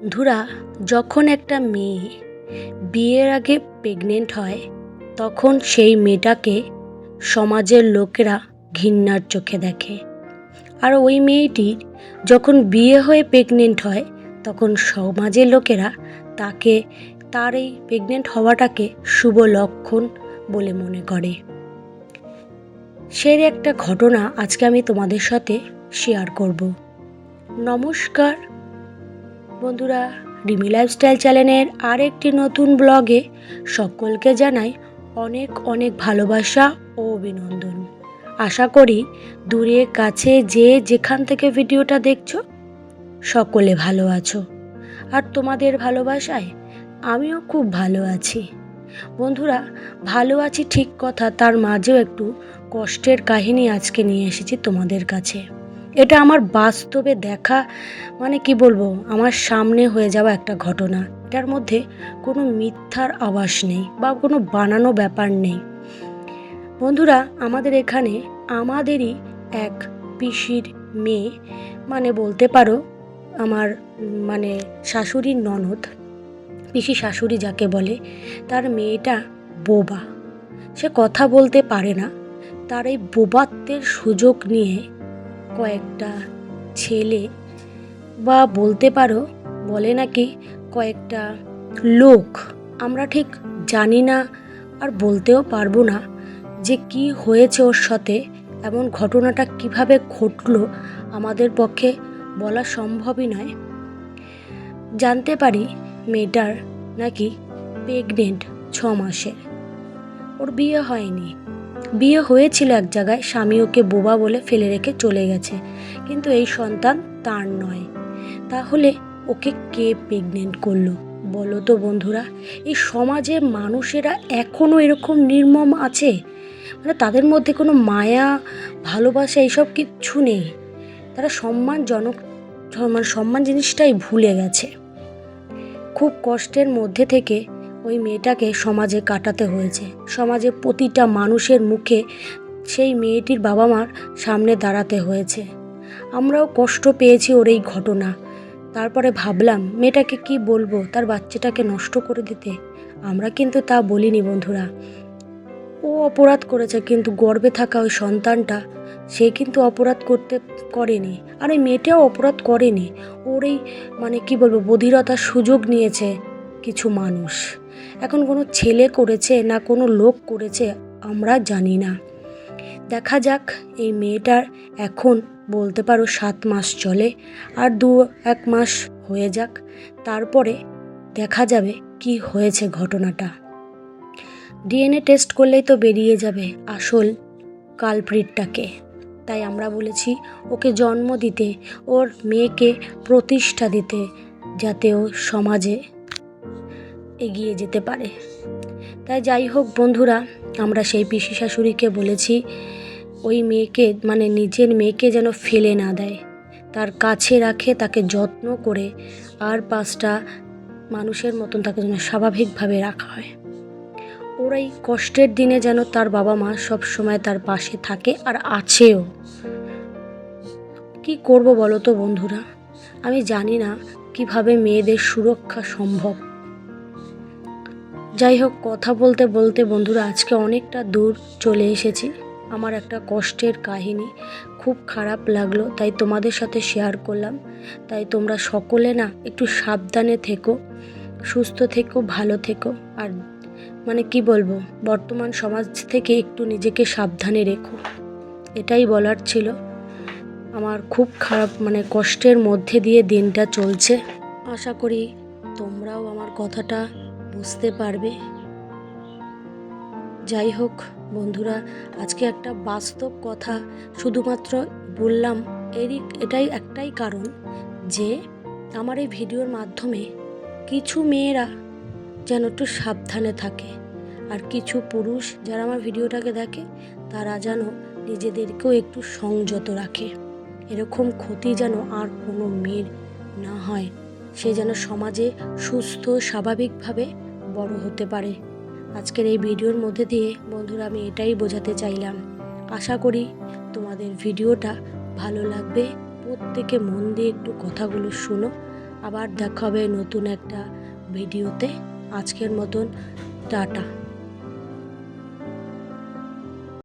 বন্ধুরা, যখন একটা মেয়ে বিয়ের আগে প্রেগনেন্ট হয় তখন সেই মেয়েটাকে সমাজের লোকেরা ঘৃণার চোখে দেখে। আর ওই মেয়েটির যখন বিয়ে হয়ে প্রেগনেন্ট হয় তখন সমাজের লোকেরা তাকে তার এই প্রেগনেন্ট হওয়াটাকে শুভ লক্ষণ বলে মনে করে। সেই একটা ঘটনা আজকে আমি তোমাদের সাথে শেয়ার করব। নমস্কার বন্ধুরা, রিমি লাইফস্টাইল চ্যানেলের আর একটি নতুন ব্লগে সকলকে জানাই অনেক অনেক ভালোবাসা ও অভিনন্দন। আশা করি দূরে কাছে যে যেখান থেকে ভিডিওটা দেখছো সকলে ভালো আছো, আর তোমাদের ভালোবাসায় আমিও খুব ভালো আছি। বন্ধুরা, ভালো আছি ঠিক কথা, তার মাঝেও একটু কষ্টের কাহিনী আজকে নিয়ে এসেছি তোমাদের কাছে। এটা আমার বাস্তবে দেখা, মানে কি বলবো, আমার সামনে হয়ে যাওয়া একটা ঘটনা। এটার মধ্যে কোনো মিথ্যার আভাস নেই বা কোনো বানানো ব্যাপার নেই। বন্ধুরা, আমাদের এখানে আমাদেরই এক পিসির মেয়ে, মানে বলতে পারো আমার শাশুড়ির ননদ, পিসি শাশুড়ি যাকে বলে, তার মেয়েটা বোবা। সে কথা বলতে পারে না। তার এই বোবাত্বের সুযোগ নিয়ে কয়েকটা ছেলে বা বলতে পারো বলে নাকি কয়েকটা লোক, আমরা ঠিক জানি না আর বলতেও পারবো না যে কি হয়েছে ওর সাথে, এমন ঘটনাটা কিভাবে ঘটলো আমাদের পক্ষে বলা সম্ভবই নয়। জানতে পারি মেয়েটার নাকি প্রেগনেন্ট 6 মাসের। ওর বিয়ে হয়নি, বিয়ে হয়েছিল এক জায়গায়, স্বামী ওকে বোবা বলে ফেলে রেখে চলে গেছে, কিন্তু এই সন্তান তার নয়। তাহলে ওকে কে প্রেগনেন্ট করলো বলো তো বন্ধুরা? এই সমাজে মানুষেরা এখনও এরকম নির্মম আছে, মানে তাদের মধ্যে কোনো মায়া ভালোবাসা এইসব কিচ্ছু নেই। তারা সম্মান জিনিসটাই ভুলে গেছে। খুব কষ্টের মধ্যে থেকে ওই মেয়েটাকে সমাজে কাটাতে হয়েছে। সমাজে প্রতিটা মানুষের মুখে সেই মেয়েটির বাবা মার সামনে দাঁড়াতে হয়েছে। আমরাও কষ্ট পেয়েছি ওর এই ঘটনা। তারপরে ভাবলাম মেয়েটাকে কি বলবো, তার বাচ্চাটাকে নষ্ট করে দিতে। আমরা কিন্তু তা বলিনি বন্ধুরা। ও অপরাধ করেছে, কিন্তু গর্ভে থাকা ওই সন্তানটা, সে কিন্তু অপরাধ করেনি। আর ওই মেয়েটাও অপরাধ করেনি। ওর এই কি বলবো, বধিরতার সুযোগ নিয়েছে কিছু মানুষ। এখন কোনো ছেলে করেছে না কোনো লোক করেছে আমরা জানি না। দেখা যাক, এই মেয়েটার এখন বলতে পারো 7 মাস চলে, আর 2-1 মাস হয়ে যাক, তারপরে দেখা যাবে কি হয়েছে ঘটনাটা। ডিএনএ টেস্ট করলেই তো বেরিয়ে যাবে আসল কালপ্রিটটাকে। তাই আমরা বলেছি ওকে জন্ম দিতে, ওর মেয়েকে প্রতিষ্ঠা দিতে, যাতে ও সমাজে এগিয়ে যেতে পারে। তাই যাই হোক বন্ধুরা, আমরা সেই পিসি শাশুড়িকে বলেছি ওই মেয়েকে, নিজের মেয়েকে যেন ফেলে না দেয়, তার কাছে রাখে, তাকে যত্ন করে, আর 5টা মানুষের মতন তাকে যেন স্বাভাবিকভাবে রাখা হয়। ওর এই কষ্টের দিনে যেন তার বাবা মা সব সময় তার পাশে থাকে, আর আছেও। কি করব বলো তো বন্ধুরা? আমি জানি না কিভাবে মেয়েদের সুরক্ষা সম্ভব। যাই হোক, কথা বলতে বলতে বন্ধুরা আজকে অনেকটা দূর চলে এসেছি। আমার একটা কষ্টের কাহিনী, খুব খারাপ লাগলো, তাই তোমাদের সাথে শেয়ার করলাম। তাই তোমরা সকলে না একটু সাবধানে থেকো, সুস্থ থেকো, ভালো থেকো। আর কি বলবো, বর্তমান সমাজ থেকে একটু নিজেকে সাবধানে রেখো, এটাই বলার ছিল। আমার খুব খারাপ, কষ্টের মধ্যে দিয়ে দিনটা চলছে। আশা করি তোমরাও আমার কথাটা বুঝতে পারবে। যাই হোক বন্ধুরা, আজকে একটা বাস্তব কথা শুধুমাত্র বললাম, এটাই একটাই কারণ যে আমার এই ভিডিওর মাধ্যমে কিছু মেয়েরা যেন একটু সাবধানে থাকে, আর কিছু পুরুষ যারা আমার ভিডিওটাকে দেখে তারা যেন নিজেদেরকেও একটু সংযত রাখে। এরকম ক্ষতি যেন আর কোনো মেয়ের না হয়, সে যেন সমাজে সুস্থ স্বাভাবিকভাবে বড় হতে পারে। আজকের এই ভিডিওর মধ্যে দিয়ে বন্ধুরা আমি এটাই বোঝাতে চাইলাম। আশা করি তোমাদের ভিডিওটা ভালো লাগবে। প্রত্যেকে মন দিয়ে একটু কথাগুলো শোনো, আবার দেখা হবে নতুন একটা ভিডিওতে। আজকের মতন টাটা।